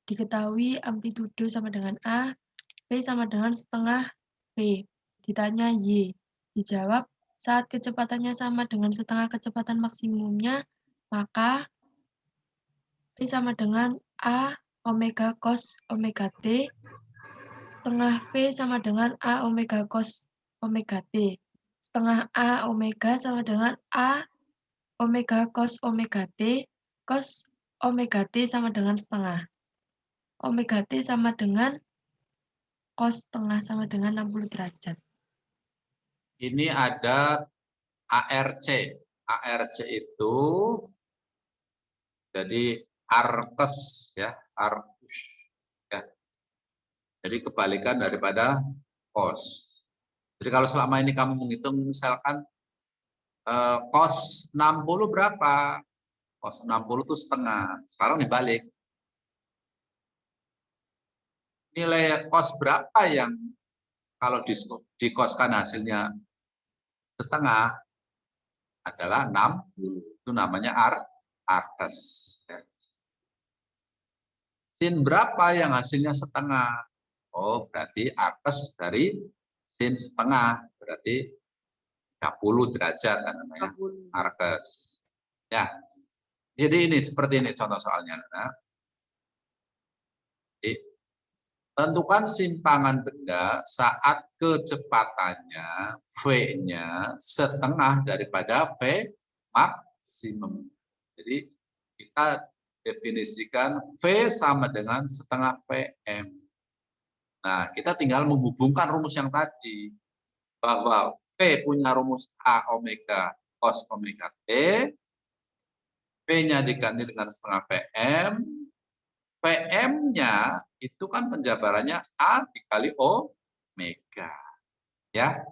Diketahui amplitudo sama dengan A, V sama dengan setengah V. Ditanya Y. Dijawab, saat kecepatannya sama dengan setengah kecepatan maksimumnya, maka V sama dengan A omega cos omega T, setengah V sama dengan A omega cos omega T. Setengah A omega sama dengan A omega cos omega T, cos omega T sama dengan setengah. Omega T sama dengan cos setengah sama dengan 60 derajat. Ini ada ARC. ARC itu jadi Arcus ya, Arcus ya. Jadi kebalikan daripada cos. Jadi kalau selama ini kamu menghitung misalkan cos 60 berapa? Cos 60 itu setengah. Sekarang dibalik. Nilai cos berapa yang kalau dikoskan hasilnya setengah adalah 60. Itu namanya Arcus. Ya. Sin berapa yang hasilnya setengah? Oh, berarti Arcus dari sin setengah. Berarti 30 derajat namanya Arcus. Ya. Jadi ini seperti ini contoh soalnya. Nah, tentukan simpangan benda saat kecepatannya V-nya setengah daripada V maksimum. Jadi kita definisikan V sama dengan setengah PM. Nah, kita tinggal menghubungkan rumus yang tadi. Bahwa V punya rumus A omega cos omega T, P-nya diganti dengan setengah PM, PM-nya itu kan penjabarannya A dikali omega. Ya.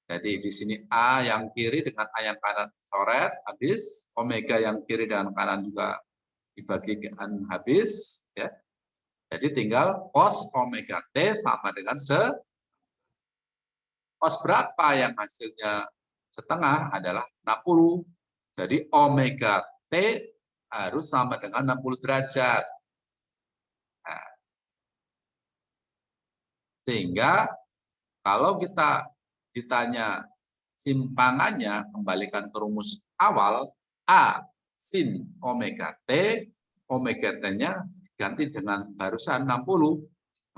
Jadi di sini A yang kiri dengan A yang kanan coret habis, omega yang kiri dengan kanan juga dibagikan habis ya. Jadi tinggal cos omega T sama dengan cos berapa yang hasilnya setengah adalah 60. Jadi omega T harus sama dengan 60 derajat. Nah, sehingga kalau kita ditanya simpangannya, kembalikan ke rumus awal, A sin omega T, omega T-nya diganti dengan barusan 60,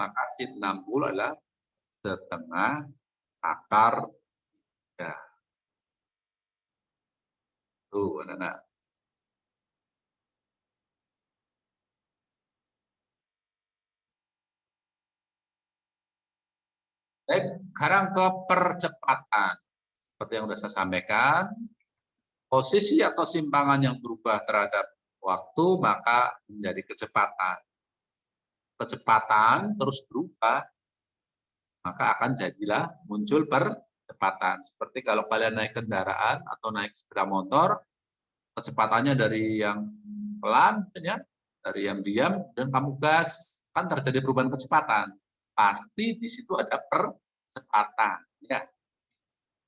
maka sin 60 adalah setengah akar 3. Tuh, anak-anak. Baik, sekarang ke percepatan. Seperti yang sudah saya sampaikan, posisi atau simpangan yang berubah terhadap waktu maka menjadi kecepatan. Kecepatan terus berubah, maka akan jadilah muncul percepatan. Seperti kalau kalian naik kendaraan atau naik sepeda motor, kecepatannya dari yang pelan, ya, dari yang diam, dan kamu gas, kan terjadi perubahan kecepatan. Pasti di situ ada percepatan, ya,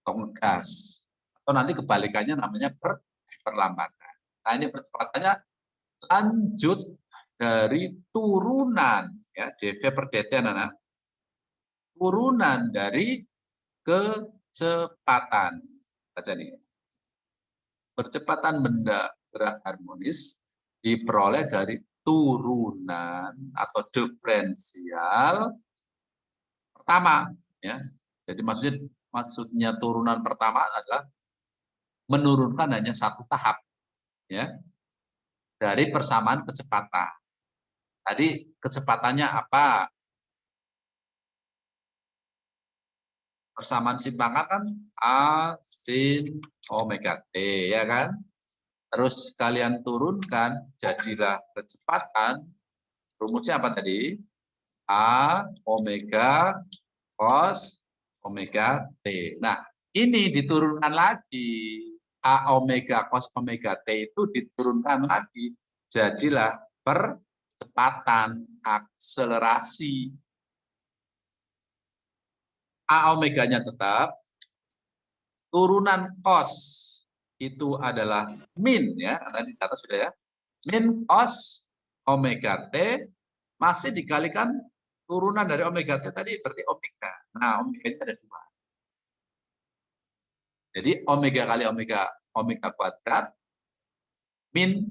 atau ngegas. Atau nanti kebalikannya namanya perlambatan. Nah, ini percepatannya lanjut dari turunan, ya, dv per dt, anak-anak. Turunan dari kecepatan. Baca nih. Percepatan benda gerak harmonis diperoleh dari turunan atau diferensial pertama, ya. Jadi maksudnya turunan pertama adalah menurunkan hanya satu tahap, ya, dari persamaan kecepatan. Tadi kecepatannya apa? Persamaan simpangan kan A sin omega T, ya kan? Terus kalian turunkan, jadilah kecepatan. Rumusnya apa tadi? A omega cos omega T. Nah, ini diturunkan lagi. A omega cos omega T itu diturunkan lagi. Jadilah percepatan, akselerasi. A omeganya tetap, turunan cos itu adalah min, ya, tadi di atas sudah, ya, min cos omega T masih dikalikan turunan dari omega T tadi berarti omega. Nah, omega-nya ada 2. Jadi omega kali omega kuadrat min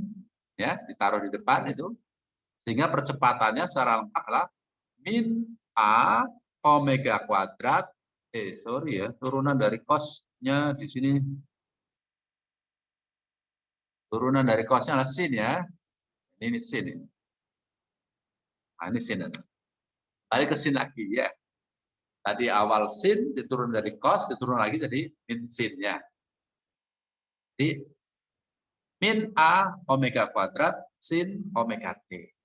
ya ditaruh di depan itu sehingga percepatannya secara lengkap adalah min A omega kuadrat sorry ya turunan dari cosnya di sini turunan dari cosnya adalah sin ya ini sin ini. Nah, ini sin balik ke sin lagi ya tadi awal sin diturun dari cos diturun lagi jadi min sin ya jadi min A omega kuadrat sin omega T.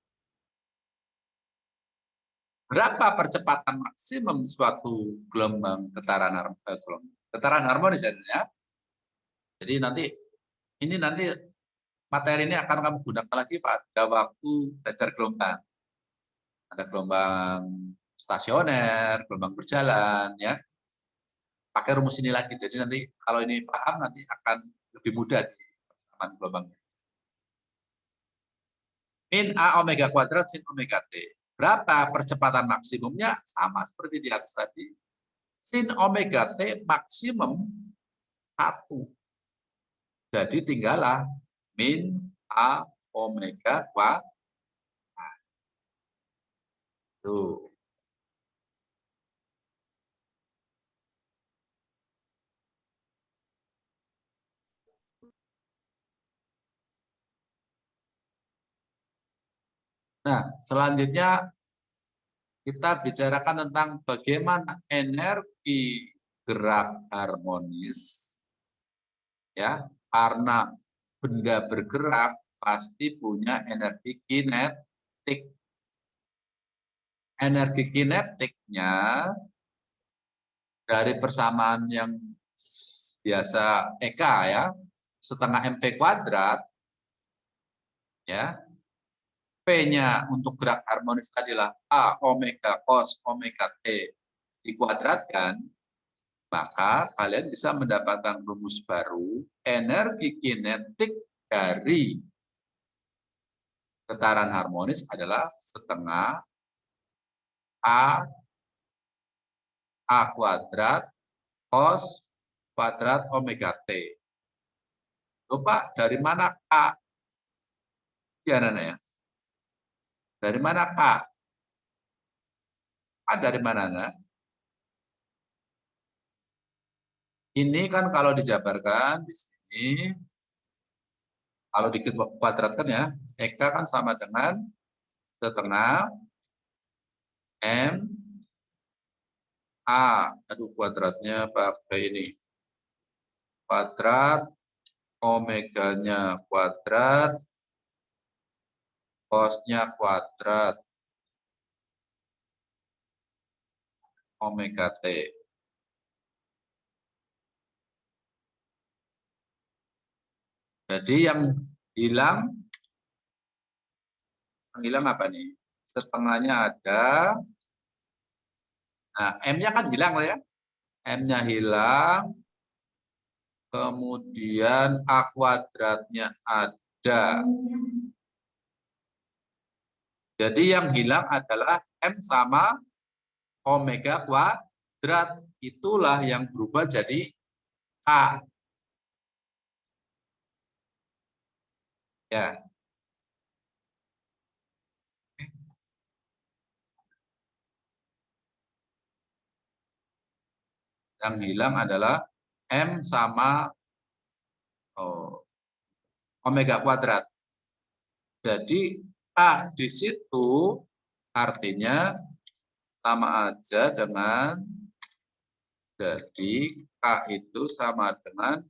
Berapa percepatan maksimum suatu gelombang getaran harmonis ya? Jadi nanti materi ini akan kamu gunakan lagi pada waktu belajar gelombang. Ada gelombang stasioner, gelombang berjalan, ya. Pakai rumus ini lagi. Jadi nanti kalau ini paham nanti akan lebih mudah di persamaan gelombangnya. Min A omega kuadrat sin omega T. Berapa percepatan maksimumnya? Sama seperti di atas tadi. Sin omega T maksimum 1. Jadi tinggallah min A omega kuadrat. Tuh. Nah, selanjutnya kita bicarakan tentang bagaimana energi gerak harmonis. Ya, karena benda bergerak pasti punya energi kinetik. Energi kinetiknya dari persamaan yang biasa EK ya, setengah mv kuadrat ya. P-nya untuk gerak harmonis adalah A omega cos omega T dikuadratkan, maka kalian bisa mendapatkan rumus baru energi kinetik dari getaran harmonis adalah setengah A kuadrat cos kuadrat omega T. Lupa dari mana K? Ya, Nana ya. Dari mana K? K dari mana, Nana? Ini kan kalau dijabarkan di sini, kalau dikuadratkan ya, EK kan sama dengan setengah M A. Aduh, kuadratnya pakai ini. Kuadrat, omeganya kuadrat, cosnya kuadrat, omega T. Jadi yang hilang apa nih? Setengahnya ada. Nah, M-nya kan hilang ya. M-nya hilang. Kemudian A kuadratnya ada. Jadi yang hilang adalah M sama omega kuadrat. Itulah yang berubah jadi A. Ya. Yang hilang adalah M sama omega kuadrat. Jadi A di situ artinya sama aja dengan jadi K itu sama dengan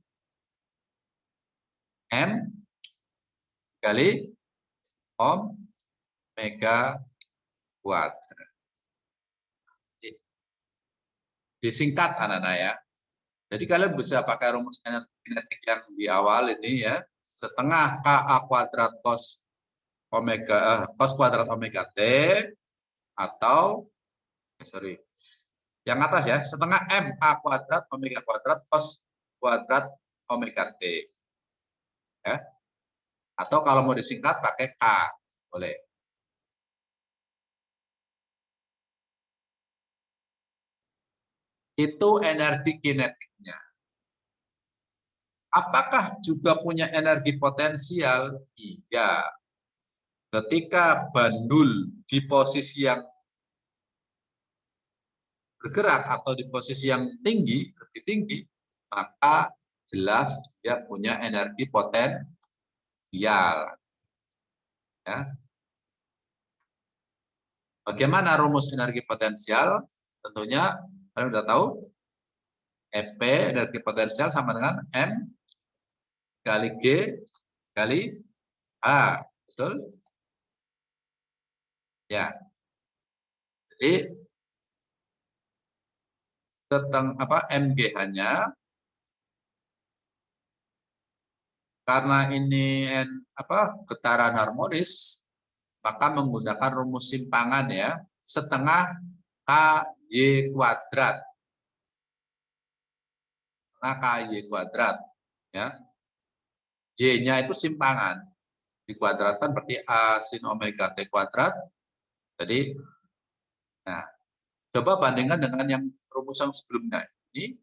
M kali omega kuadrat. Disingkat anak-anak ya. Jadi kalian bisa pakai rumus energi kinetik yang di awal ini ya, setengah Ka kuadrat cos kuadrat omega T atau yang atas ya, setengah M A kuadrat omega kuadrat cos kuadrat omega T. Ya. Atau kalau mau disingkat pakai K, boleh. Itu energi kinetiknya. Apakah juga punya energi potensial? Iya. Ketika bandul di posisi yang bergerak atau di posisi yang tinggi, lebih tinggi, maka jelas dia punya energi potensial. Ya. Bagaimana rumus energi potensial? Tentunya kalian sudah tahu, EP energi potensial sama dengan M kali G kali H. Betul? Ya. Jadi MGH-nya karena ini getaran harmonis, maka menggunakan rumus simpangan ya, setengah KY kuadrat. Setengah KY kuadrat. Ya. Y-nya itu simpangan. Dikuadratkan berarti A sin omega T kuadrat. Jadi, nah, coba bandingkan dengan yang rumus yang sebelumnya. Ini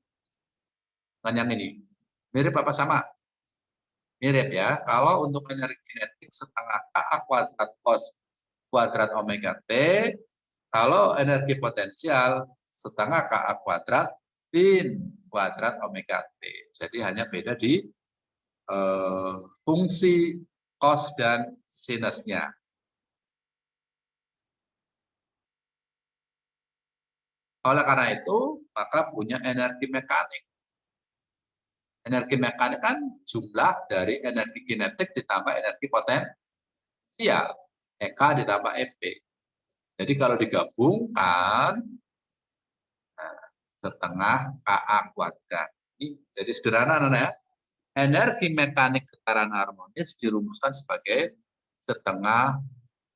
dengan yang ini. Mirip apa sama? Mirip ya. Kalau untuk energi kinetik setengah KA kuadrat cos kuadrat omega T, kalau energi potensial setengah KA kuadrat sin kuadrat omega T. Jadi hanya beda di fungsi cos dan sinusnya. Oleh karena itu, maka punya energi mekanik. Energi mekanik kan jumlah dari energi kinetik ditambah energi potensial. EK ditambah EP. Jadi kalau digabungkan, setengah KA kuadrat. Ini jadi sederhana, Nana ya. Energi mekanik getaran harmonis dirumuskan sebagai setengah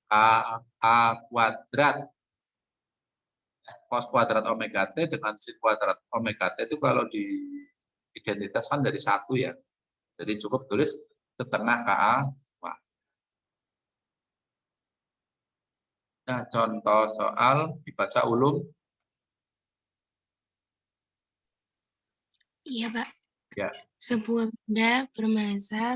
KA kuadrat. Cos kuadrat omega T dengan sin kuadrat omega T itu kalau di identitas kan dari satu ya. Jadi cukup tulis setengah KA. Nah, contoh soal dibaca ulum. Iya, Pak. Ya. Sebuah benda bermassa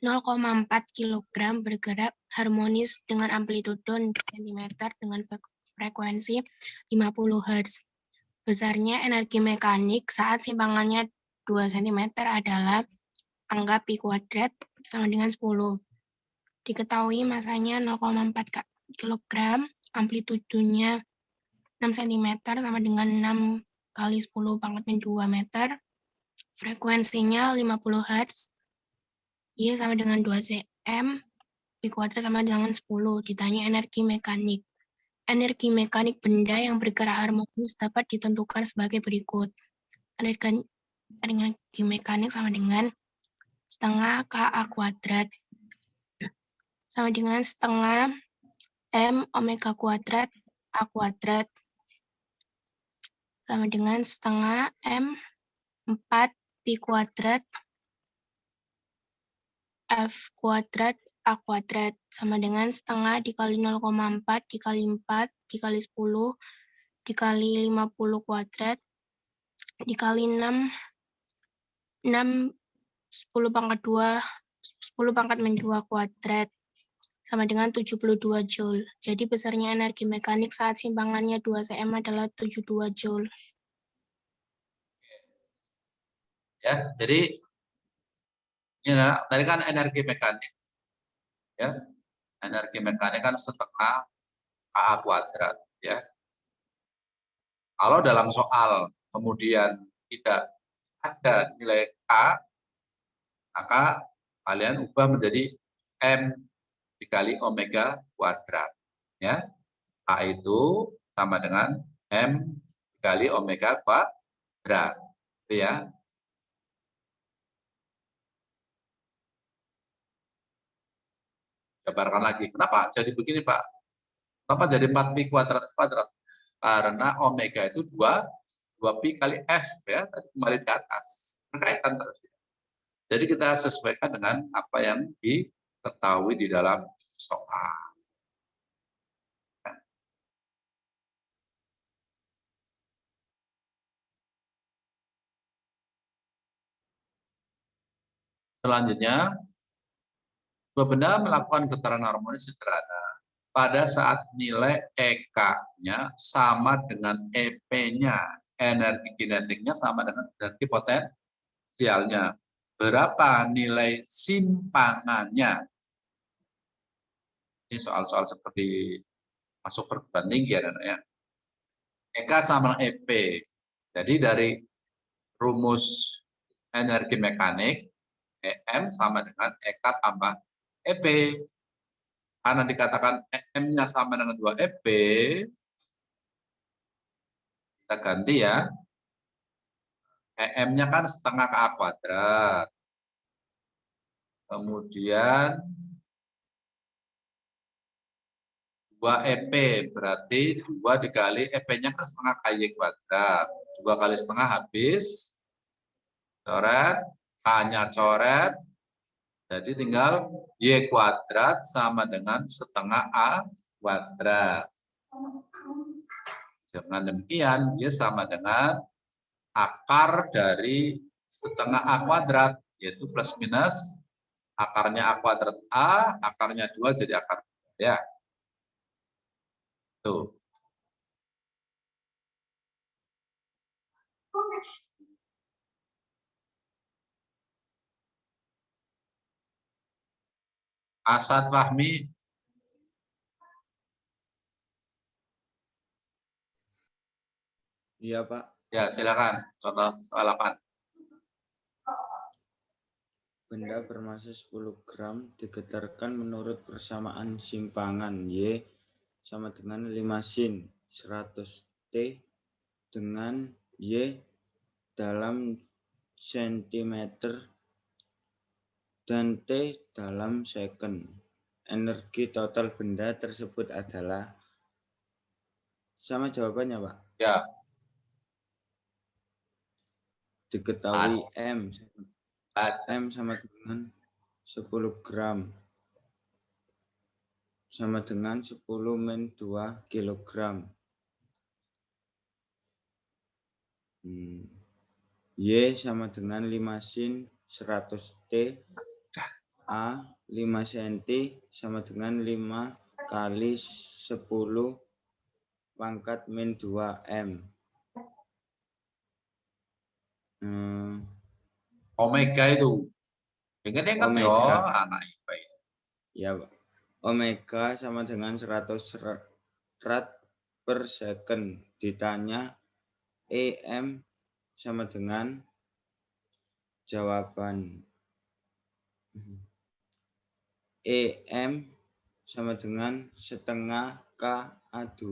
0,4 kg bergerak harmonis dengan amplitudo cm dengan frekuensi 50 Hz. Besarnya energi mekanik saat simpangannya 2 cm adalah angka pi kuadrat sama dengan 10. Diketahui masanya 0,4 kg, amplitudonya 6 cm sama dengan 6 kali 10 pangkat min 2 meter. Frekuensinya 50 Hz. Y sama dengan 2 cm, pi kuadrat sama dengan 10. Ditanya energi mekanik. Energi mekanik benda yang bergerak harmonis dapat ditentukan sebagai berikut. Energi mekanik sama dengan setengah KA kuadrat sama dengan setengah M omega kuadrat A kuadrat sama dengan setengah M 4 pi kuadrat F kuadrat A kuadrat sama dengan setengah dikali 0,4 dikali 4 dikali 10 dikali 50 kuadrat dikali 6 10 pangkat 2 10 pangkat min 2 kuadrat sama dengan 72 Joule. Jadi besarnya energi mekanik saat simpangannya 2 cm adalah 72 Joule. Ya, jadi ini tadi kan energi mekanik. Ya. Energi mekanik kan setengah KA kuadrat ya. Kalau dalam soal kemudian tidak ada nilai K, maka kalian ubah menjadi M dikali omega kuadrat. Ya. K itu sama dengan M dikali omega kuadrat. Itu ya. Jabarkan lagi. Kenapa jadi begini, Pak? Kenapa jadi 4 pi kuadrat kuadrat? Karena omega itu 2 pi kali F ya, tadi kembali di atas. Berkaitan terus. Jadi kita sesuaikan dengan apa yang diketahui di dalam soal. Selanjutnya, sebuah benda melakukan getaran harmonis sederhana pada saat nilai EK-nya sama dengan EP-nya, energi kinetiknya sama dengan energi potensialnya. Berapa nilai simpangannya? Ini soal-soal seperti masuk perguruan tinggi ya. EK sama dengan EP. Jadi dari rumus energi mekanik, EM sama dengan EK tambah EP. Karena dikatakan EM-nya sama dengan 2 EP, kita ganti ya. EM-nya kan setengah Ka kuadrat. Kemudian 2 EP, berarti 2 dikali EP-nya kan setengah KY kuadrat. 2 kali setengah habis. Coret, K-nya coret. Jadi tinggal Y kuadrat sama dengan setengah A kuadrat. Dengan demikian, Y sama dengan akar dari setengah A kuadrat, yaitu plus minus akarnya A kuadrat A, akarnya 2 jadi akar 2. Ya. Tuh. Asad Fahmi. Iya, Pak. Ya, silakan. Contoh soal 8. Benda bermassa 10 gram digetarkan menurut persamaan simpangan Y sama dengan 5 sin 100 T dengan Y dalam sentimeter dan T dalam second. Energi total benda tersebut adalah, sama jawabannya, Pak. Ya. Diketahui M sama dengan 10 gram sama dengan 10 min 2 kilogram. Y sama dengan 5 sin 100 T. A 5 cm sama dengan 5 kali 10 pangkat min 2 M. Omega itu. Ingat-ingat ya, anak IPA. Ya, Pak. Omega sama dengan 100 rad per second. Ditanya EM sama dengan jawaban EM sama dengan setengah KA2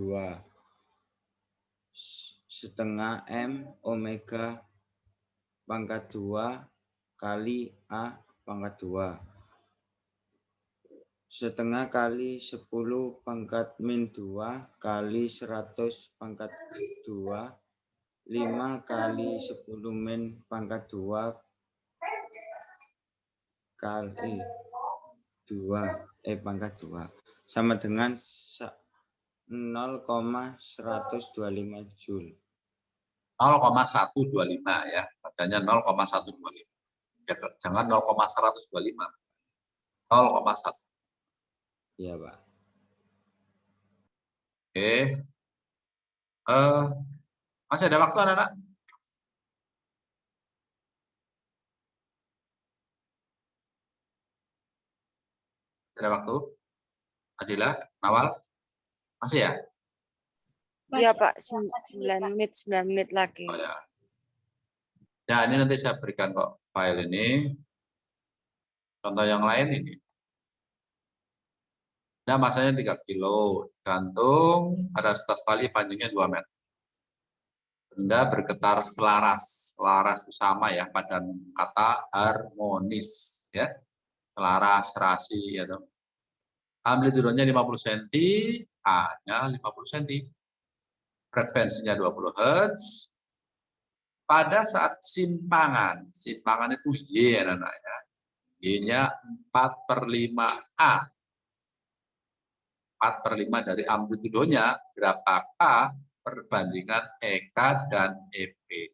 setengah M omega pangkat 2 kali A pangkat 2 setengah kali 10 pangkat min 2 kali 100 pangkat 2 5 kali 10 min pangkat 2 kali 2 pangkat 2 sama dengan 0,125 Joule. 0,125 ya. Padanya 0,125. Ya, jangan 0,125. 0,1. Iya, Pak. Oke. Masih ada waktu, anak-anak? Ada waktu? Adila, Nawal? Masih ya? Iya, Pak. 9 menit lagi. Oh, ya. Ya, ini nanti saya berikan kok file ini. Contoh yang lain ini. Nah, masanya 3 kilo. Gantung pada setas tali panjangnya 2 meter. Benda bergetar selaras. Selaras itu sama ya, pada kata harmonis. Ya. Selaras, serasi. Ya, amplitudenya 50 cm, A-nya 50 cm. Frekuensinya 20 Hz. Pada saat simpangan itu Y namanya. Y-nya 4/5A. 4/5 dari amplitudonya berapakah perbandingan EK dan EP.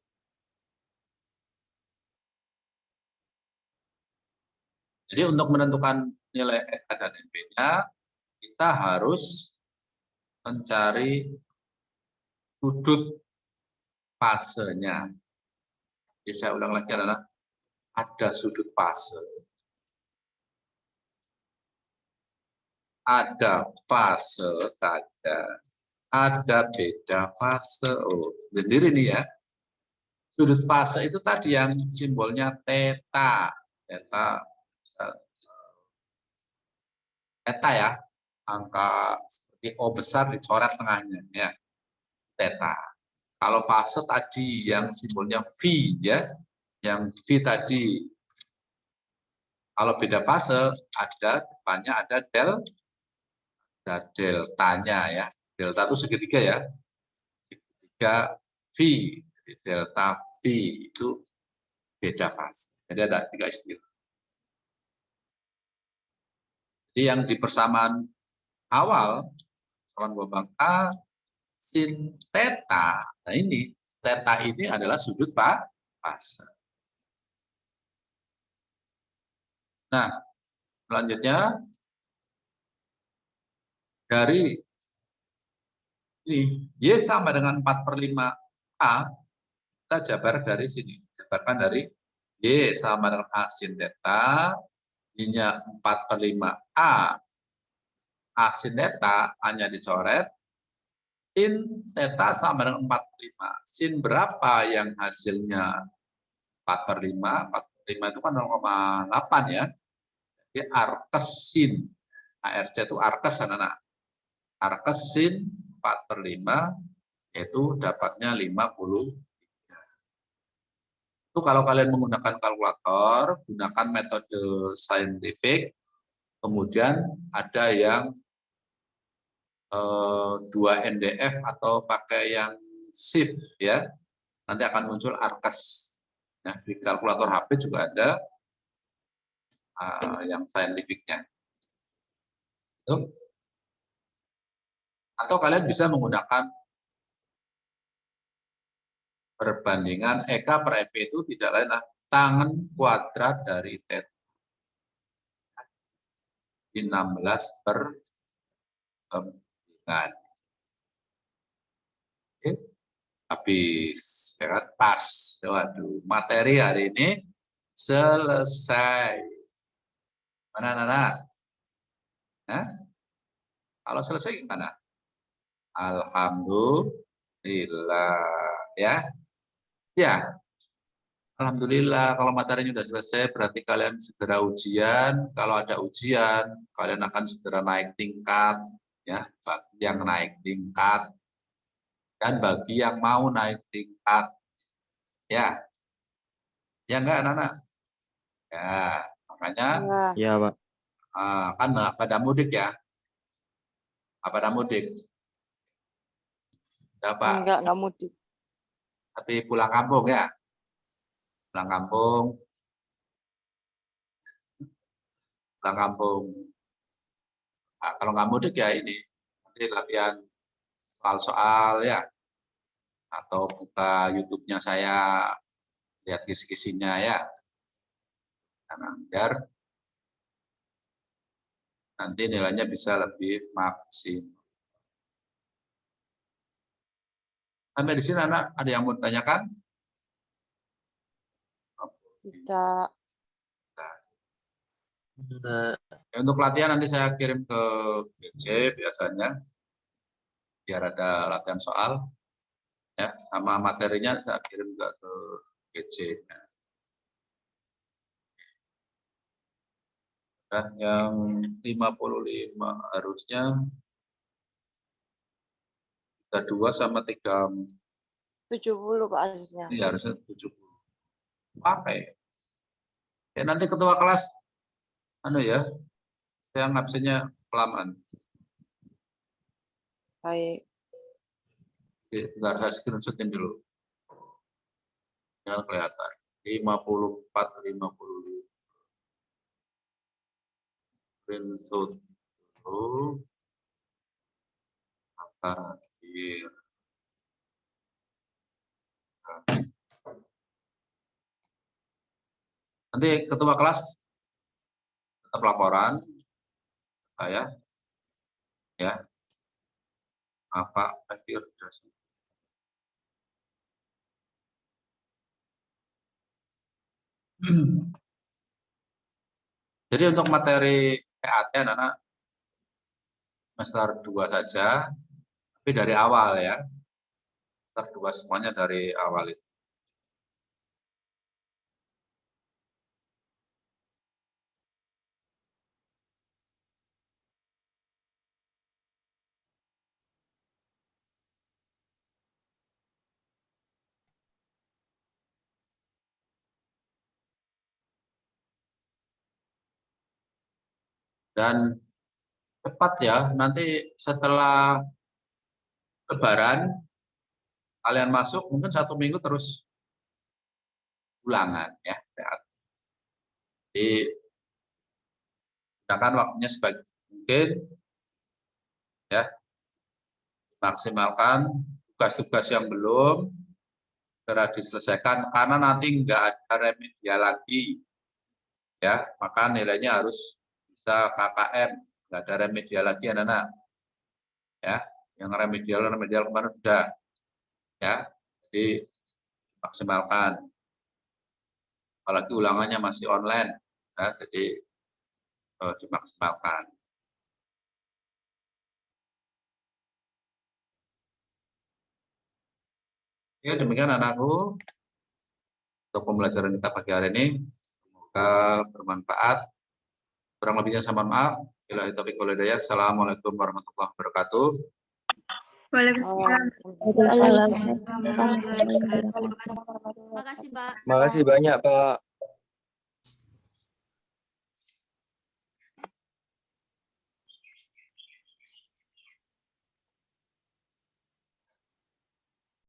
Jadi untuk menentukan nilai EK dan NP-nya, kita harus mencari sudut fasenya. Jadi saya ulang lagi adalah ada sudut fase, ada fase saja, ada beda fase. Oh, sendiri nih ya. Sudut fase itu tadi yang simbolnya theta. Theta ya, angka seperti O besar dicoret tengahnya ya, theta. Kalau fase tadi yang simbolnya V ya, yang V tadi. Kalau beda fase ada depannya ada deltanya ya. Delta itu segitiga ya. Segitiga V, jadi delta V itu beda fase. Jadi ada 3 istilah. Jadi yang di persamaan awal kawan gelombang A sin theta. Nah ini theta ini adalah sudut fase. Nah, selanjutnya dari ini Y sama dengan 4/5A, kita jabar dari sini. Jabarkan dari Y sama dengan A sin theta, Y-nya 4/5A. A sin theta hanya dicoret, sin theta sama dengan 4/5. Sin berapa yang hasilnya 4/5? 4/5 itu kan 0,8 ya. Jadi arkes sin. ARC itu arkes anak-anak. Arkes sin 4/5 yaitu dapatnya 50. Itu kalau kalian menggunakan kalkulator, gunakan metode saintifik, kemudian ada yang 2 NDF atau pakai yang shift ya, nanti akan muncul arkes. Nah, di kalkulator HP juga ada yang saintifiknya. Atau kalian bisa menggunakan perbandingan EK per EP itu tidak lain lah tangan kuadrat dari theta. 16/9. Oke. Habis, ya kan? Pas. Waduh, materi hari ini selesai. Mana anak-anak? Nah, kalau selesai gimana? Alhamdulillah, ya. Ya, alhamdulillah. Kalau materinya sudah selesai, berarti kalian segera ujian. Kalau ada ujian, kalian akan segera naik tingkat, ya. Bagi yang naik tingkat dan bagi yang mau naik tingkat, ya. Ya enggak, anak-anak? Ya, makanya Ya. Ya, Pak. kan nggak pada mudik ya? Pada mudik? Ya, Pak. Enggak mudik. Tapi pulang kampung ya? Pulang kampung. Pulang kampung. Nah, kalau nggak mudik ya ini, nanti latihan soal-soal ya. Atau buka YouTube-nya saya, lihat kisi-kisinya ya. Nah, biar nanti nilainya bisa lebih maksimal. Sampai di sini anak, ada yang mau tanyakan? Tidak. Ya, untuk latihan nanti saya kirim ke GC biasanya, biar ada latihan soal. Ya, sama materinya saya kirim juga ke GC. Nah, yang 55 harusnya 32 sama 3. 70 Pak hasilnya. Iya, harusnya 70. Pakai. Ya, nanti ketua kelas, ya, saya ngabsennya kelamaan. Baik. Oke, bentar, saya screenshotin dulu. Jangan kelihatan. 54, 55. Screenshot dulu. Akhir. Nanti ketua kelas tetap laporan saya ya. Apa jadi untuk materi PAT anak-anak semester 2 saja, tapi dari awal ya. Semester 2 semuanya dari awal itu. Dan cepat ya, nanti setelah Lebaran, kalian masuk mungkin 1 minggu terus ulangan ya. Jadi gunakan waktunya sebaik mungkin ya, maksimalkan tugas-tugas yang belum segera diselesaikan karena nanti nggak ada remedial lagi ya, maka nilainya harus bisa KKM, nggak ada remedial lagi anak-anak ya, yang remedial kemarin sudah ya, jadi maksimalkan, apalagi ulangannya masih online ya, jadi dimaksimalkan. Ya demikian anakku untuk pembelajaran kita pagi hari ini, semoga bermanfaat. Kurang lebihnya saya mohon maaf. Billahi taufiq wal hidayah. Assalamualaikum warahmatullahi wabarakatuh. Waalaikumsalam. Waalaikumsalam warahmatullahi wabarakatuh. Makasih, Pak. Makasih banyak, Pak.